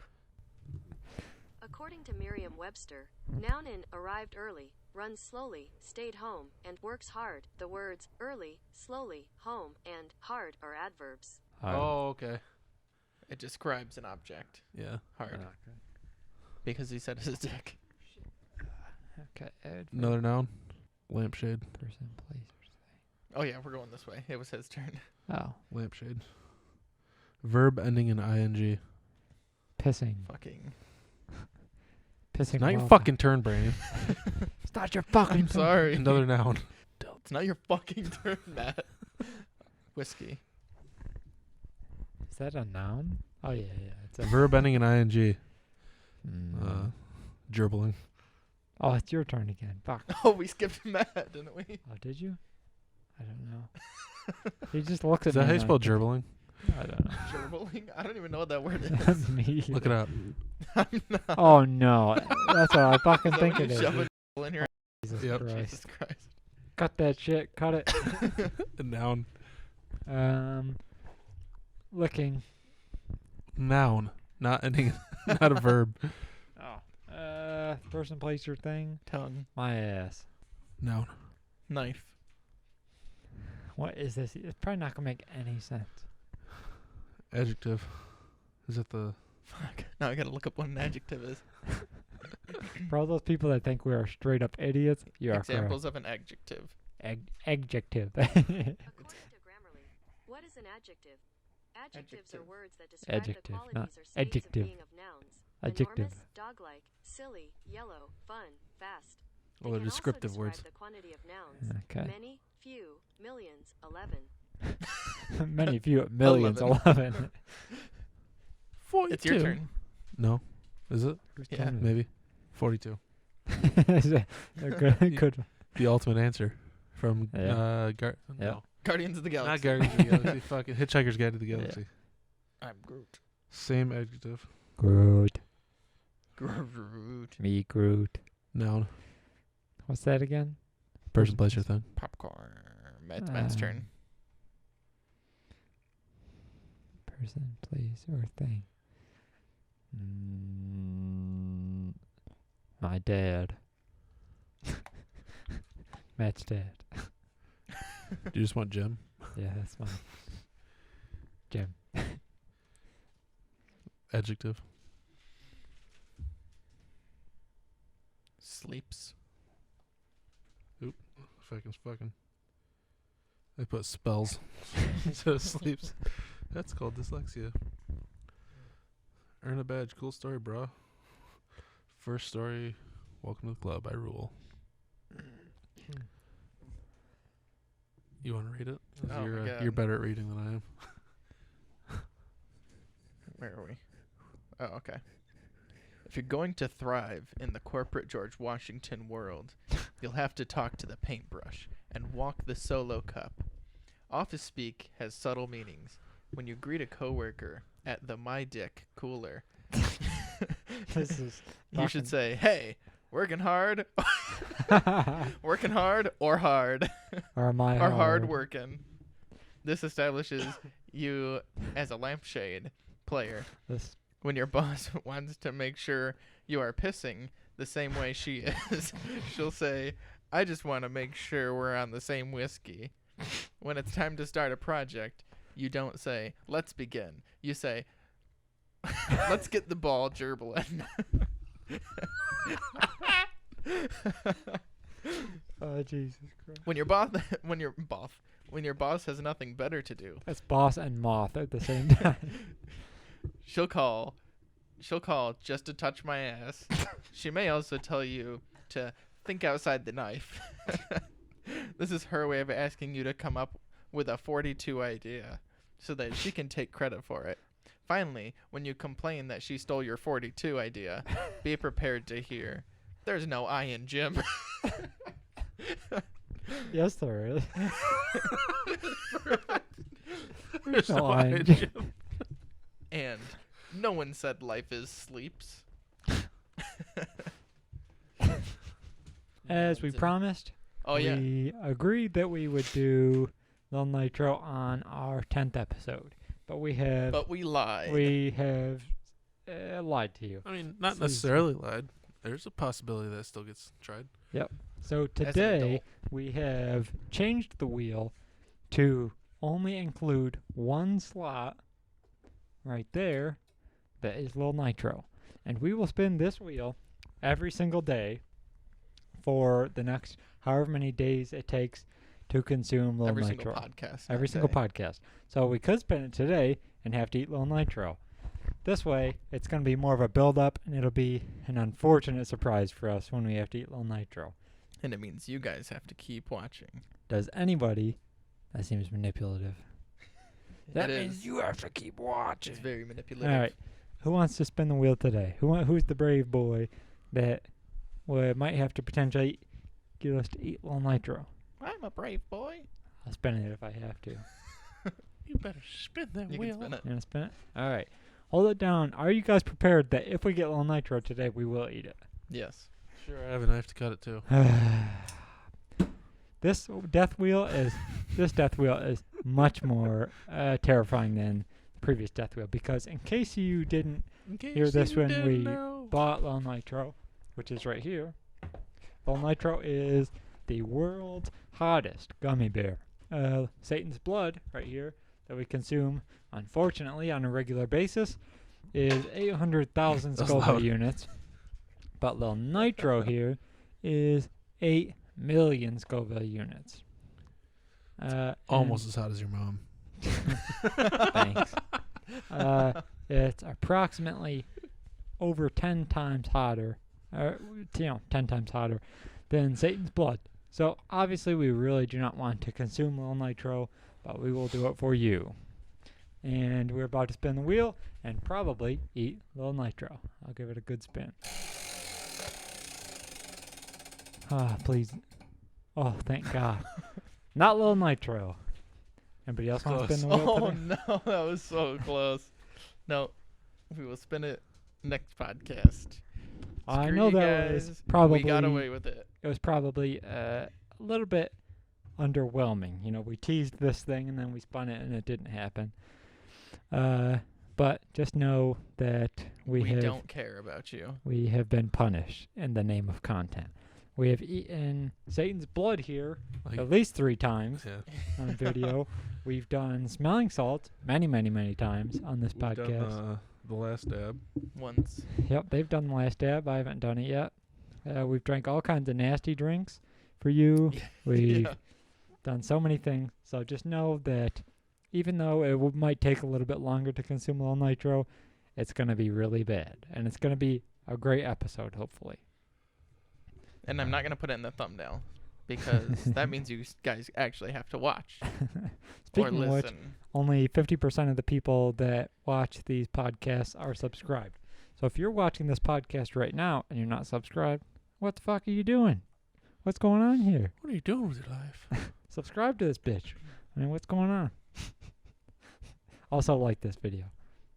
According to Merriam-Webster, noun in arrived early, runs slowly, stayed home, and works hard. The words early, slowly, home, and hard are adverbs. Okay. It describes an object. Yeah. Hard. Okay. Because he said his dick. Okay. Adverb, Another noun. Lampshade. person, place, or Oh yeah, we're going this way. It was his turn. thing. Oh, Lampshade. Verb ending in ing. pissing. Fucking. Pissing. Not your off. fucking turn, Brandon. It's not your fucking. I'm sorry. Another noun. It's not your fucking turn, Matt. Whiskey. Is that a noun? Oh yeah, yeah. It's a Verb ending in ing. Mm. Gerbling. Oh, it's your turn again. Fuck. Oh, we skipped Matt, didn't we? Oh, did you? I don't know. He just looks at Is me. that how you and spell I think- gerbling? I don't know. Gerbling? I don't even know what that word is. That's me. Look it up. I'm not. Oh no, that's what I fucking So think when it you is. shove a gerbil in here. Jesus Yep. Christ. Jesus Christ. Cut that shit. Cut it. A noun. Licking. Noun. Not ending. Not a verb. Oh. Person, place, or thing. Tongue. My ass. Noun. Knife. What is this? It's probably not gonna make any sense. Adjective. Is it the... Fuck. Now I gotta look up what an adjective is. For all those people that think we are straight up idiots, you are correct. Examples of an adjective. Adjective. What is an adjective? Adjectives are words that describe Adjective, the not qualities or states adjective. of being of nouns. Adjective. Enormous, dog-like, silly, yellow, fun, fast. They Well, they're can also descriptive describe words. the quantity of nouns. Okay. Many, few, millions, 11. Many few, millions, 11. 42. It's your turn. No. Is it? Whose Yeah. turn is it? Maybe. 42. They're good. Good. The ultimate answer from Yeah. no. Guardians of the Galaxy. Not Guardians of the Galaxy. Fucking Hitchhiker's Guide to the Galaxy. I'm Groot. Same adjective. Groot. Groot. Me, Groot. Noun. What's that again? Person, place, or thing. Popcorn. Matt's turn. Person, place, or thing. My dad. Matt's dad. Do you just want Jim? Yeah, that's fine. Jim. Adjective. Sleeps. Fucking. I put spells instead of sleeps. That's called dyslexia. Earn a badge. Cool story, bro. First story. Welcome to the club. I rule. You want to read it? 'Cause Oh my God. you're better at reading than I am. Where are we? Oh, okay. If you're going to thrive in the corporate George Washington world, you'll have to talk to the paintbrush and walk the solo cup. Office speak has subtle meanings. When you greet a coworker at the My Dick cooler, This is you should say, "Hey, working hard, working hard, or hard, or am I or hard working." This establishes you as a lampshade player. This When your boss wants to make sure you are pissing the same way she is, she'll say, "I just want to make sure we're on the same whiskey." When it's time to start a project, you don't say, "Let's begin." You say, "Let's get the ball gerbling." Oh Jesus Christ! When your boss has nothing better to do, That's boss and moth at the same time. she'll call just to touch my ass. She may also tell you to think outside the knife. This is her way of asking you to come up with a 42 idea so that she can take credit for it. Finally, when you complain that she stole your 42 idea, be prepared to hear, "There's no I in Jim." Yes, there is. There's no no I I in in Jim. Jim. And no one said life is sleeps. As we promised, Oh, yeah. we agreed that we would do Lil Nitro on our 10th episode, but we have But we lied. lied to you. I mean, not Please. necessarily lied. There's a possibility that still gets tried. So an today adult. we have changed the wheel to only include one slot right there that is Lil Nitro. And we will spin this wheel every single day for the next however many days it takes to consume Lil Every Nitro. single podcast. Every that single day. podcast. So we could spin it today and have to eat Lil Nitro. This way, it's going to be more of a build-up, and it'll be an unfortunate surprise for us when we have to eat Lil Nitro. And it means you guys have to keep watching. Does anybody... That seems manipulative. That It means is. you have to keep watching. It's very manipulative. All right. Who wants to spin the wheel today? Who's the brave boy that might have to potentially get us to eat Lil Nitro? I'm a brave boy. I'll spin it if I have to. You better spin that You wheel. can spin it. You want to spin it? All right. Hold it down. Are you guys prepared that if we get Lil Nitro today, we will eat it? Yes. Sure, I have a knife to cut it too. This death wheel is much more terrifying than the previous death wheel, because in case you didn't hear this when we bought Lil Nitro, which is right here, Lil Nitro is the world's hottest gummy bear. Satan's blood right here that we consume, unfortunately, on a regular basis is 800,000 That's Scoville loud. units. But Lil Nitro here is 8 million Scoville units. Almost as hot as your mom. Thanks. It's approximately over 10 times hotter, 10 times hotter than Satan's blood. So obviously we really do not want to consume Lil Nitro, but we will do it for you. And we're about to spin the wheel and probably eat Lil Nitro. I'll give it a good spin. Ah, please. Oh, thank God. Not Lil Nitro. Anybody else want to spin the wheel Oh today? no, that was so close. No, we will spin it next podcast. I Screw know you that guys. was probably We got away with it. it was probably a little bit underwhelming. You know, we teased this thing and then we spun it and it didn't happen. But just know that we don't care about you. we have been punished in the name of content. We have eaten Satan's blood here Like, at least 3 times yeah. on video. We've done smelling salts many, many, many times on this We've podcast. done the last dab. Once. Yep, they've done the last dab. I haven't done it yet. We've drank all kinds of nasty drinks for you. We've Yeah. done so many things. So just know that even though it might take a little bit longer to consume Lil Nitro, it's going to be really bad. And it's going to be a great episode, hopefully. And I'm not going to put it in the thumbnail because that means you guys actually have to watch or Speaking of which, listen. only 50% of the people that watch these podcasts are subscribed. So if you're watching this podcast right now and you're not subscribed, what the fuck are you doing? What's going on here? What are you doing with your life? Subscribe to this bitch. I mean, what's going on? Also, like this video.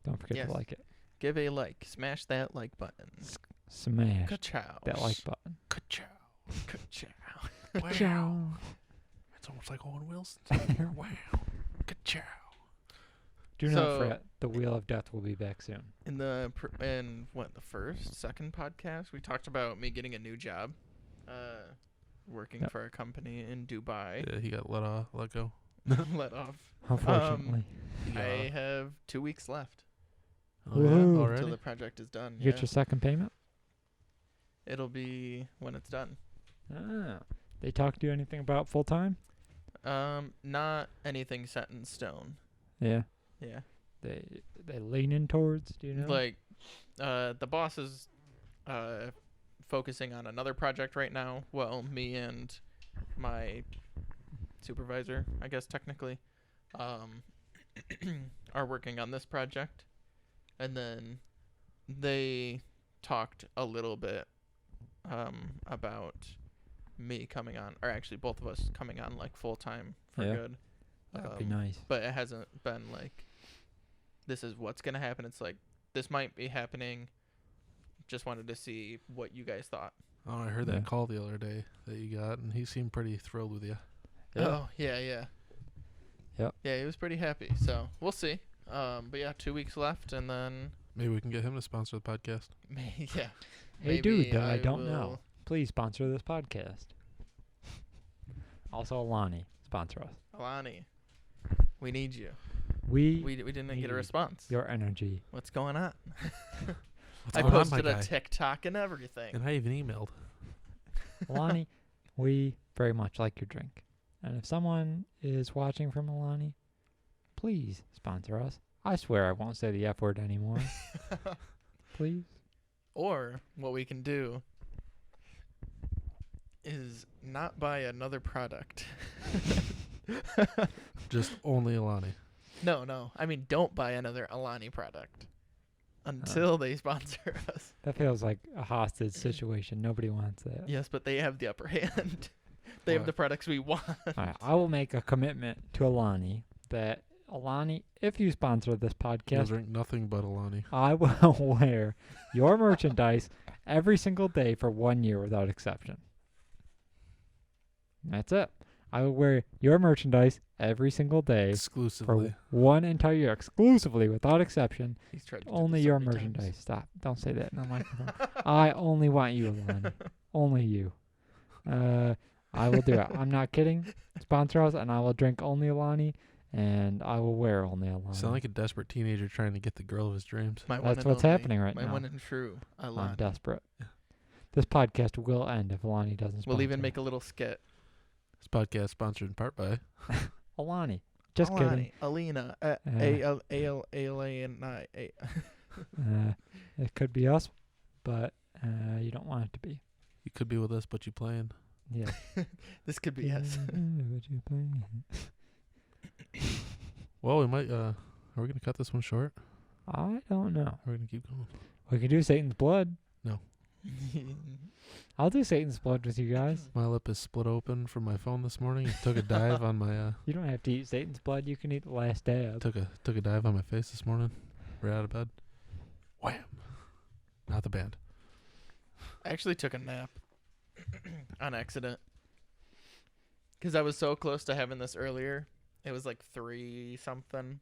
Don't forget Yes. to like it. Give a like. Smash that like button. Smash Ka-chow. that like button. Ka-chow. Ka-chow. Wow. It's almost like Owen Wilson. Wow. Ka-chow. Do not So- fret. The Wheel of Death will be back soon. In the second podcast, we talked about me getting a new job, working Yep. for a company in Dubai. Yeah, he got let go. Let off. Unfortunately. I have 2 weeks left Oh, yeah? Woohoo. Already? until the project is done. You get your second payment? It'll be when it's done. Ah. They talk to you anything about full time? Not anything set in stone. Yeah. Yeah. They leaning towards, do you know? Like, the boss is focusing on another project right now. Well, me and my supervisor, I guess technically, are working on this project. And then they talked a little bit about me coming on, or actually both of us coming on like full time for Yeah. good. That'd be nice. But it hasn't been like, this is what's going to happen. It's like, this might be happening. Just wanted to see what you guys thought. Oh, I heard Yeah. that call the other day that you got, and he seemed pretty thrilled with you. Yeah. Oh, yeah. Yep. Yeah, he was pretty happy. So we'll see. But yeah, 2 weeks left, and then Maybe we can get him to sponsor the podcast. yeah. Hey, dude, maybe I don't know. will- Please sponsor this podcast. Also, Alani, sponsor us. Alani, we need you. We We didn't get need a response. your energy. What's going on? What's I going on, my posted a guy? TikTok and everything. And I even emailed. Alani, we very much like your drink. And if someone is watching from Alani, please sponsor us. I swear I won't say the F word anymore. Please. Or what we can do is not buy another product. Just only Alani. No. I mean, don't buy another Alani product until they sponsor us. That feels like a hostage situation. Nobody wants that. Yes, but they have the upper hand. They have What? the products we want. All right, I will make a commitment to Alani that Alani, if you sponsor this You'll podcast, drink nothing but Alani. I will wear your merchandise every single day for 1 year without exception. That's it. I will wear your merchandise every single day Exclusively. for 1 entire year, exclusively without exception. He's tried to do Only this so your many times. merchandise. Stop. Don't say that in the microphone. I only want you, Alani. Only you. I will do it. I'm not kidding. Sponsor us, and I will drink only Alani, and I will wear only Alani. Sound like a desperate teenager trying to get the girl of his dreams. My one That's and what's only. happening right My now. one and true I'm Alani. desperate. This podcast will end if Alani doesn't sponsor. We'll even make a little skit. This podcast sponsored in part by Alani. Just kidding. Alina. Uh, A-L-A-N-I. It could be us, but you don't want it to be. You could be with us, but you playing. Yeah. This could be us. But you playing. Well, we might. Are we gonna cut this one short? I don't know. Or are we gonna keep going? We could do Satan's Blood. No. I'll do Satan's Blood with you guys. My lip is split open from my phone this morning. It took a dive on my. You don't have to eat Satan's Blood. You can eat the last dab. Took a dive on my face this morning. Right out of bed. Wham! Not the band. I actually took a nap on accident. Because I was so close to having this earlier. It was like 3 something.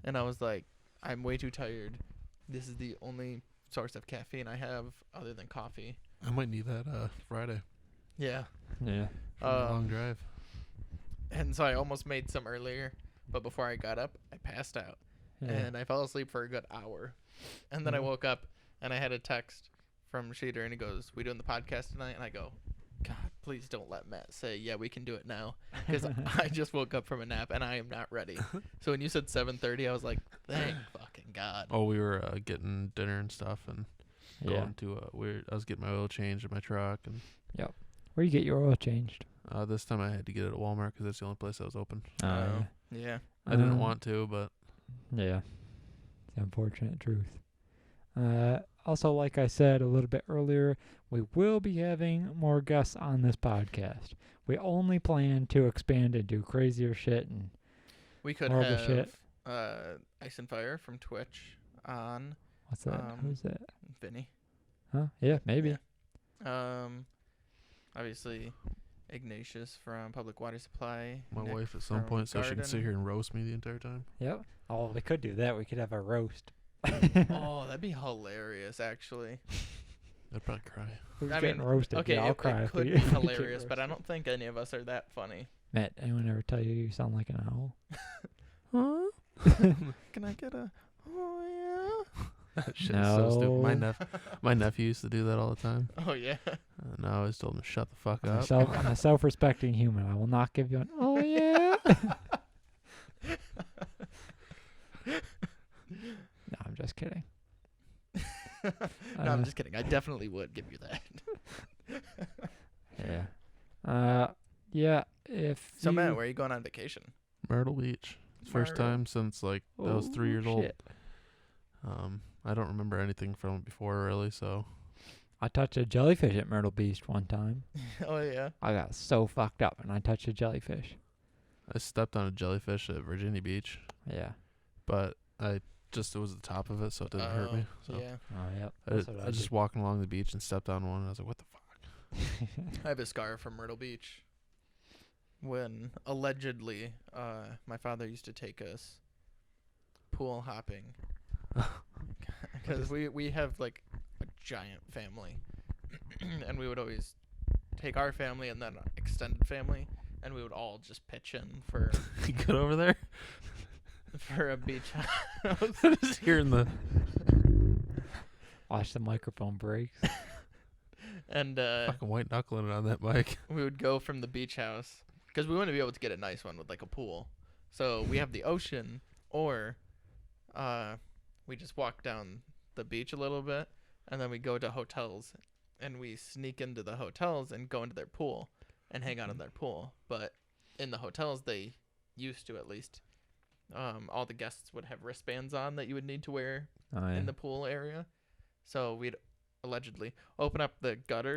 And I was like, I'm way too tired. This is the only source of caffeine I have other than coffee. I might need that Friday. Yeah. Yeah. For a long drive. And so I almost made some earlier. But before I got up, I passed out. Yeah. And I fell asleep for a good hour. And then I Mhm. woke up and I had a text from Sheeter and he goes, "We doing the podcast tonight?" And I go, "God, please don't let Matt say, yeah, we can do it now." Because I just woke up from a nap and I am not ready. So when you said 7:30, I was like, thank fucking God. Oh, we were getting dinner and stuff and Yeah. going to I was getting my oil changed in my truck and Where you get your oil changed? this time I had to get it at Walmart because that's the only place that was open. Oh, yeah. I didn't want to, but Yeah. It's the unfortunate truth. Also, like I said a little bit earlier, we will be having more guests on this podcast. We only plan to expand and do crazier shit and We could horrible have shit. Ice and Fire from Twitch on What's that? Who's that? Vinny. Huh? Yeah, maybe. Obviously, Ignatius from Public Water Supply. my Nick wife at some from point so she can sit Guardin. here and roast me the entire time. Yep. Oh, we could do that. We could have a roast. Oh, that'd be hilarious, actually. I'd probably cry. Who's I getting mean, roasted? Okay, Yeah, I'll it cry. could if we- be if we get hilarious, but I roasted. don't think any of us are that funny. Matt, anyone ever tell you sound like an owl? Huh? Can I get a? Oh That shit is so stupid. No. My nephew used to do that all the time. yeah. Oh yeah. And I always told him to shut the fuck I'm up. I'm a self-respecting human. I will not give you an, oh, yeah. No, I'm just kidding. No, I'm just kidding. I definitely would give you that. Yeah. Yeah, if So you... Matt, where are you going on vacation? Myrtle Beach. First Myrtle. time since like I was 3 years Oh, old. shit. I don't remember anything from it before really, so I touched a jellyfish at Myrtle Beach one time. Oh yeah. I got so fucked up and I touched a jellyfish. I stepped on a jellyfish at Virginia Beach, Yeah. but it was the top of it, so it didn't hurt me. So Yeah. Oh, yep. That's what I I was just walking along the beach and stepped on one, and I was like, "What the fuck?" I have a scar from Myrtle Beach. When allegedly, my father used to take us pool hopping. Because we have like a giant family, and we would always take our family and then extended family, and we would all just pitch in for You good over there? for a beach house. Just hearing the. Watch the microphone breaks. And Fucking white knuckling it on that mic. we would go from the beach house because we want to be able to get a nice one with like a pool. So we have the ocean, or we just walk down the beach a little bit, and then we go to hotels, and we sneak into the hotels and go into their pool and hang out in their pool. But in the hotels, they used to at least, all the guests would have wristbands on that you would need to wear Oh, yeah. in the pool area. So we'd allegedly open up the gutter,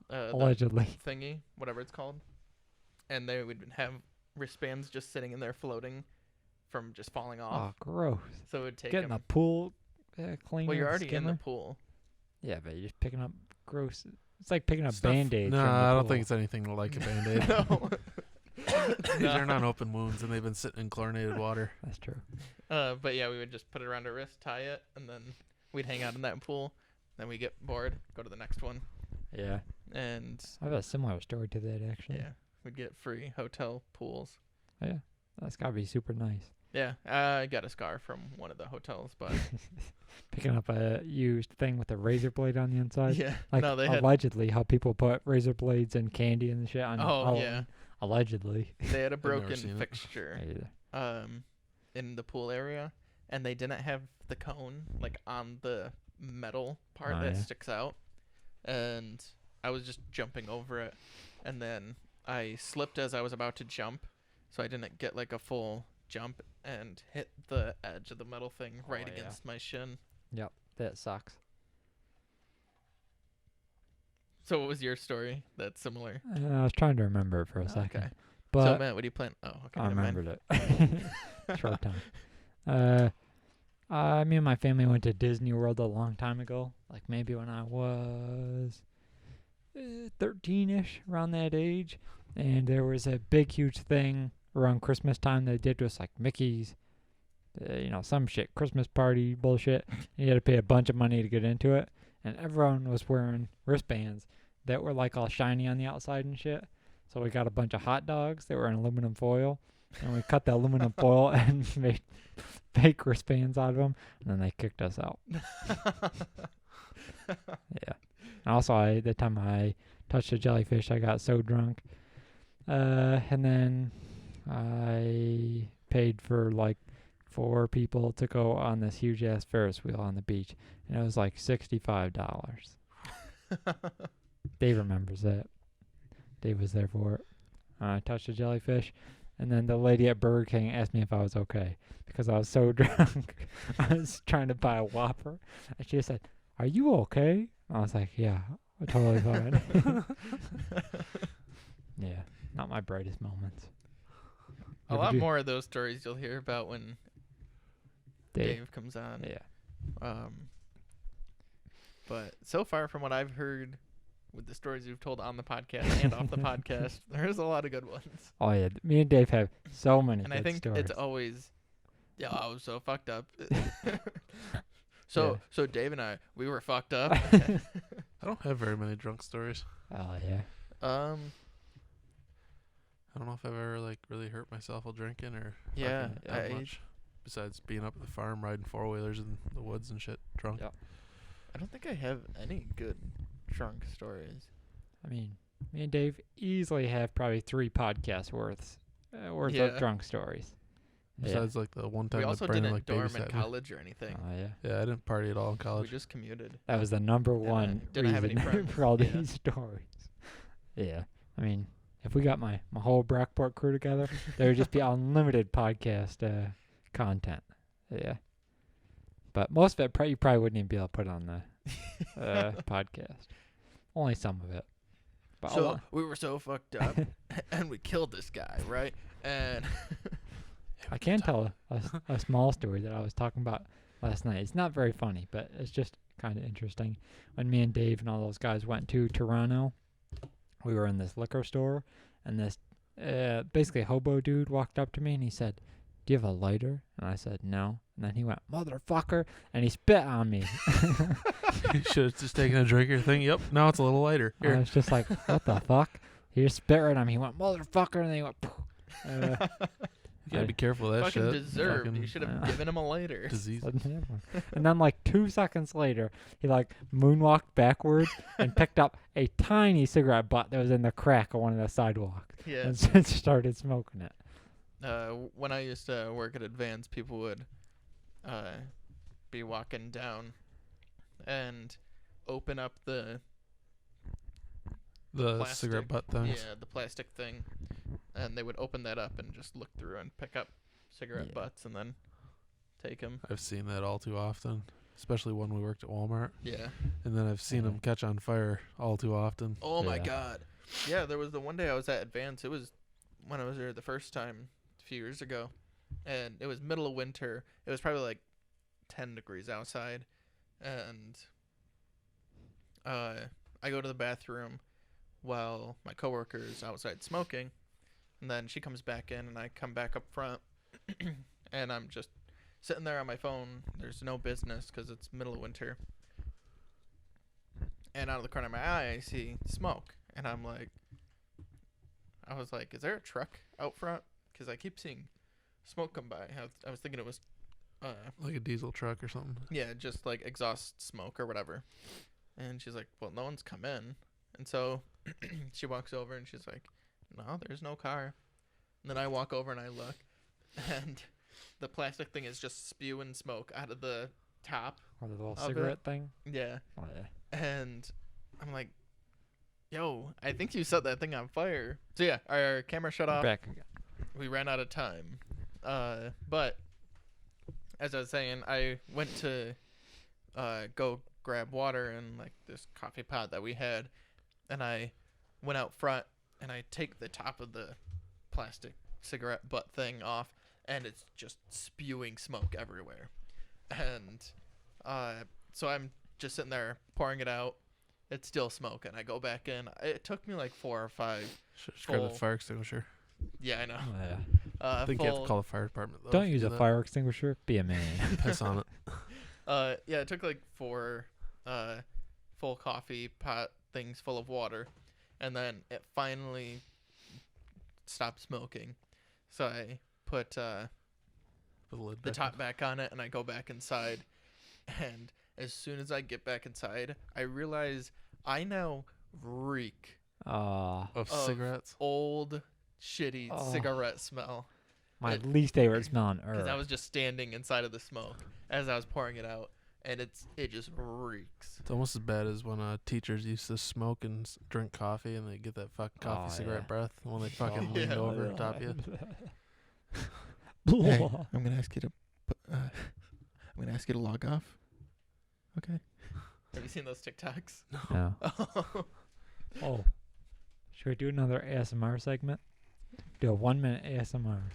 the Allegedly. thingy, whatever it's called, and they would have wristbands just sitting in there floating from just falling off. Oh, gross. So it would take Getting them. the pool cleaner. Well, you're already in the skimmer? pool. Yeah, but you're just picking up gross. It's like picking up Stuff- Band-Aids. No, from the I don't pool. think it's anything like a Band-Aid. No. These are not open wounds, and they've been sitting in chlorinated water. That's true. But yeah, we would just put it around our wrist, tie it, and then we'd hang out in that pool. Then we get bored, go to the next one, Yeah. and I have a similar story to that, actually. yeah, we'd get free hotel pools. Yeah. That's got to be super nice. Yeah, I got a scar from one of the hotels, but Picking up a used thing with a razor blade on the inside. yeah, Like, no, they had allegedly, how people put razor blades and candy and shit on Oh, Halloween. yeah. Allegedly. they had a never broken seen it. fixture Either. in the pool area, and they didn't have the cone like on the metal part that sticks out, and I was just jumping over it, and then I slipped as I was about to jump, so I didn't get like a full jump and hit the edge of the metal thing right against my shin. Yep, that sucks. So what was your story that's similar? I was trying to remember it for a second. Okay. But So Matt, what do you plan? Oh, okay. I never mind. remembered it. Short time. Me and my family went to Disney World a long time ago, like maybe when I was 13-ish, around that age. And there was a big, huge thing around Christmas time they did was like Mickey's, some shit, Christmas party bullshit. You had to pay a bunch of money to get into it. And everyone was wearing wristbands that were like all shiny on the outside and shit. So we got a bunch of hot dogs that were in aluminum foil. And we cut the aluminum foil and made fake wristbands out of them. And then they kicked us out. Yeah. And also, the time I touched a jellyfish, I got so drunk. And then I paid for like 4 people to go on this huge ass Ferris wheel on the beach. And it was like $65. Dave remembers that. Dave was there for it. I touched a jellyfish. And then the lady at Burger King asked me if I was okay because I was so drunk. I was trying to buy a Whopper. And she said, "Are you okay?" I was like, "Yeah, I'm totally fine." Yeah, not my brightest moments. A lot more of those stories you'll hear about when Dave comes on. Yeah. But so far from what I've heard with the stories you've told on the podcast and off the podcast, there's a lot of good ones. Oh, yeah. Me and Dave have so many and good I think stories. it's always, I was so fucked up. So Dave and we were fucked up. I don't have very many drunk stories. Oh, yeah. I don't know if I've ever like really hurt myself while drinking or Yeah, that much. Besides being up at the farm riding 4-wheelers in the woods and shit drunk. Yep. I don't think I have any good drunk stories. I mean, me and Dave easily have probably 3 podcasts worth of drunk stories. Besides like the one time we also that Brandon didn't like dorm in babysat me. college or anything. Oh, yeah. Yeah, I didn't party at all in We college. just commuted. That was the number one didn't have any reason friends. for all Yeah. these stories. Yeah. I mean, if we got my whole Brockport crew together, there would just be unlimited podcast content. Yeah. But most of it, you probably wouldn't even be able to put on the podcast. Only some of it. But So we were so fucked up, and we killed this guy, right? And I can tell a small story that I was talking about last night. It's not very funny, but it's just kind of interesting. When me and Dave and all those guys went to Toronto, we were in this liquor store, and this basically hobo dude walked up to me and he said, "Do you have a lighter?" And I said, "No." And then he went, "Motherfucker," and he spit on me. You should have just taken a drink thing. Yep, now it's a little lighter. I Here. was just like, "What the fuck?" He just spit right on me. He went, "Motherfucker," and then he went, "Poof." You gotta be careful of that fucking shit. deserved. Fucking You should have given him a lighter. disease. And then like 2 seconds later, he like moonwalked backwards and picked up a tiny cigarette butt that was in the crack of one of the sidewalks Yeah. and started smoking it. When I used to work at Advance, people would be walking down and open up the plastic, cigarette butt things. Yeah, the plastic thing, and they would open that up and just look through and pick up cigarette butts and then take them. I've seen that all too often, especially when we worked at Walmart. Yeah. And then I've seen them catch on fire all too often. Oh my Yeah. God. Yeah, there was the one day I was at Advance. It was when I was there the first time a few years ago, and it was middle of winter. It was probably like 10 degrees outside, and I go to the bathroom while my coworker is outside smoking, and then she comes back in, and I come back up front, and I'm just sitting there on my phone. There's no business because it's middle of winter, and out of the corner of my eye, I see smoke, and I was like, is there a truck out front? Because I keep seeing smoke come by. I was thinking it was Like a diesel truck or something. yeah, just like exhaust smoke or whatever. And she's like, well, no one's come in. And so she walks over and she's like, no, there's no car. And then I walk over and I look, and the plastic thing is just spewing smoke out of the top. Or the little Of cigarette thing. Yeah. Oh, yeah. And I'm like, yo, I think you set that thing on fire. So yeah, our camera shut off. Back again. We ran out of time. But as I was saying, I went to go grab water in like this coffee pot that we had, and I went out front and I take the top of the plastic cigarette butt thing off, and it's just spewing smoke everywhere. And so I'm just sitting there pouring it out. It's still smoking. I go back in. It took me like 4 or 5. Just grab the full- fire extinguisher. Yeah, I know. Oh, yeah. I think you have to call the fire department, though. Don't if you use do a that. fire extinguisher. Be a man. Piss on it. Yeah, it took like 4 full coffee pot things full of water, and then it finally stopped smoking. So I put Put the lid the back top on. back on it, and I go back inside. And as soon as I get back inside, I realize I now reek Aw. Of of cigarettes. old, shitty Oh. cigarette smell. My It- least favorite smell on Because earth. I was just standing inside of the smoke as I was pouring it out, and it just reeks. It's almost as bad as when teachers used to smoke and drink coffee, and they get that fucking coffee Oh, cigarette yeah. breath when they fucking Oh, lean Yeah. over on top of you. Hey, I'm gonna ask you to. I'm gonna ask you to log off. Okay. Have you seen those TikToks? No. Oh. Should we do another ASMR segment? Do a 1-minute ASMR.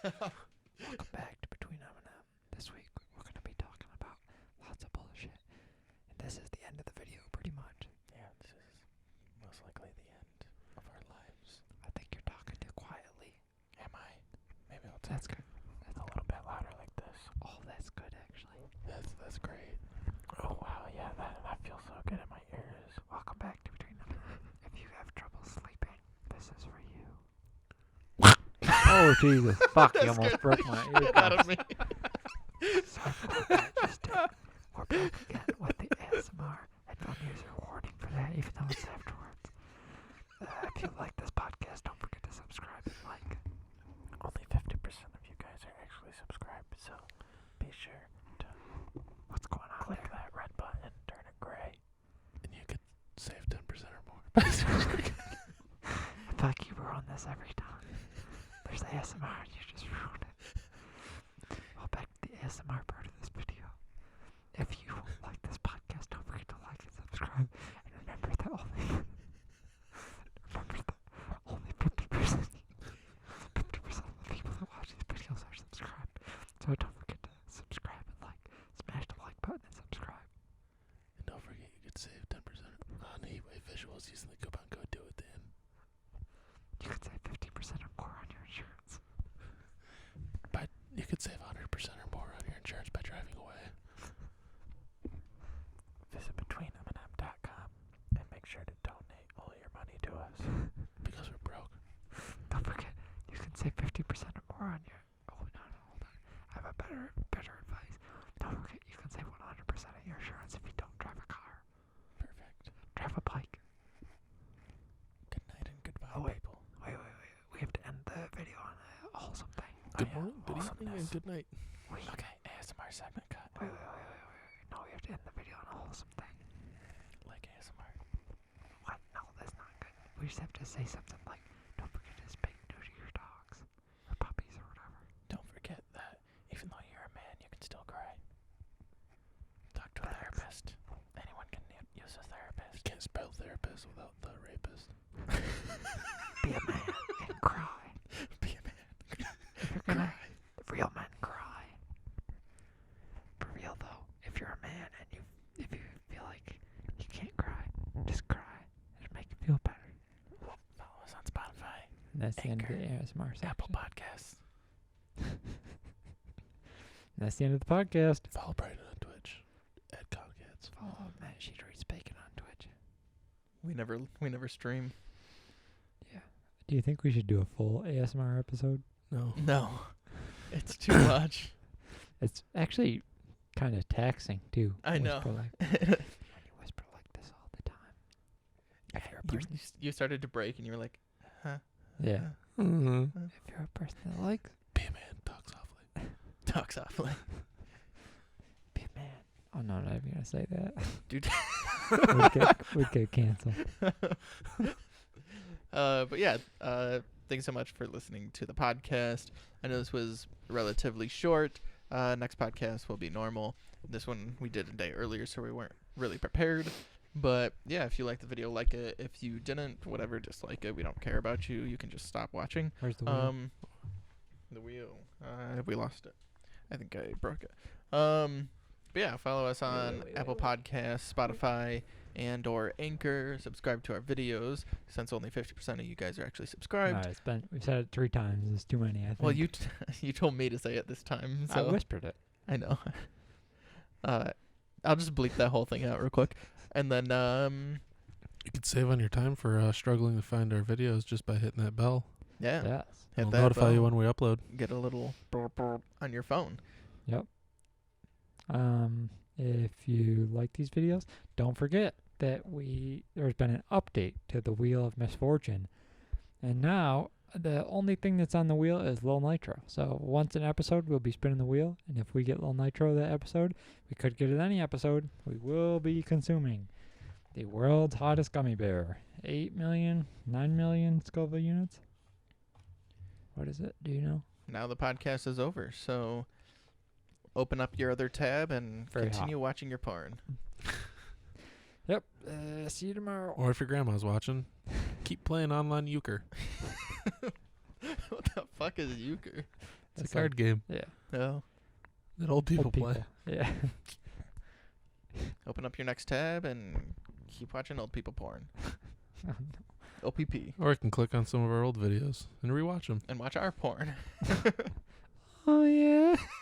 Welcome back to Between M&M. This week we're going to be talking about lots of bullshit. And this is the end of the video, pretty much. Yeah, this is most likely the end of our lives. I think you're talking too quietly. Am I? Maybe I'll That's good. a little bit louder like this. Oh, that's good, actually. That's great. Oh wow, yeah, that feels so good in my ears. Welcome back to Between M&M. If you have trouble sleeping, this is for you. Oh, Jesus. Fuck, you almost broke my ear. Get out of me. Sorry for what I just did. We're back again with the ASMR headphone user warning for that, even though it's afterwards. If you like this podcast, don't forget to subscribe and like. Only 50% of you guys are actually subscribed, so be sure to What's going on click there? that red button, turn it gray. And you could save 10% or more. I feel like you ruin this every time. There's ASMR and you just ruined it. Well, back to the ASMR part of this video. If you like this podcast, don't forget to like and subscribe. And remember that only 50% of the people that watch these videos are subscribed. So don't forget to subscribe and like. Smash the like button and subscribe. And don't forget you could save 10% on Heatwave Visuals using the coupon code DO at the end. You could save 50% or more on your insurance. But you could save 100% or more on your insurance by driving away. Visit betweenmm.com and make sure to donate all your money to us. Because we're broke. Don't forget, you can save 50% or more on your. Oh no, hold on. I have a better advice. Don't forget, you can save 100% of your insurance if you don't drive a car. Perfect. Drive a bike. Good night and goodbye, Oh, wait. people. Wait. We have to end the video on a wholesome thing. Good yeah. morning, good evening, and good night. Okay, ASMR segment cut. Wait. No, we have to end the video on a wholesome thing. Like ASMR. What? No, that's not good. We just have to say something like, don't forget to spay neuter your dogs. Or puppies or whatever. Don't forget that even though you're a man, you can still cry. Talk to a therapist. Anyone can use a therapist. You can't spell therapist without the rapist. Be a man and cry. Be a man. If you're gonna, real men cry. For real though, if you're a man and if you feel like you can't cry, just cry. It'll make you feel better. Follow us on Spotify, And that's the end of the Anchor, ASMR section. Apple Podcasts. That's the end of the podcast. Follow Brandon on Twitch at Cogcats. Follow Matt Sheet Reads Bacon on Twitch. We never stream. Do you think we should do a full ASMR episode? No. No. It's too much. It's actually kind of taxing too. I know. When you whisper like this all the time. If you're a person, You started to break and you were like, huh? yeah. Mm-hmm. If you're a person that likes Be a man, talk talk softly. Man. Oh, no, I'm not even going to say that. Dude. we'd get canceled. But yeah, thanks so much for listening to the podcast. I know this was relatively short. Next podcast will be normal. This one we did a day earlier, so we weren't really prepared. But yeah, if you liked the video, like it. If you didn't, whatever, dislike it. We don't care about you. You can just stop watching. Where's the wheel? The wheel. We lost it. I think I broke it. But yeah, follow us on Apple Podcasts, Spotify, and or Anchor. Subscribe to our videos, since only 50% of you guys are actually subscribed. We've said it 3 times. It's too many, I think. Well, you you told me to say it this time. So I whispered it. I know. I'll just bleep that whole thing out real quick. And then, You could save on your time for struggling to find our videos just by hitting that bell. yeah, Yes. hit It'll that notify bell, you when we upload. get a little burp burp on your phone. Yep. If you like these videos, don't forget that there's been an update to the Wheel of Misfortune. And now, the only thing that's on the wheel is Lil Nitro. So once an episode, we'll be spinning the wheel. And if we get Lil Nitro that episode, we could get it any episode, we will be consuming the world's hottest gummy bear. 8 million, 9 million Scoville units. What is it? Do you know? Now the podcast is over, so open up your other tab and Very continue watching your porn. Yep. See you tomorrow. Or if your grandma's watching, keep playing online euchre. What the fuck is euchre? It's a card game Yeah. No. that old people Old play. Yeah. Open up your next tab and keep watching old people porn. OPP. Or you can click on some of our old videos and rewatch them. And watch our porn. Oh, yeah.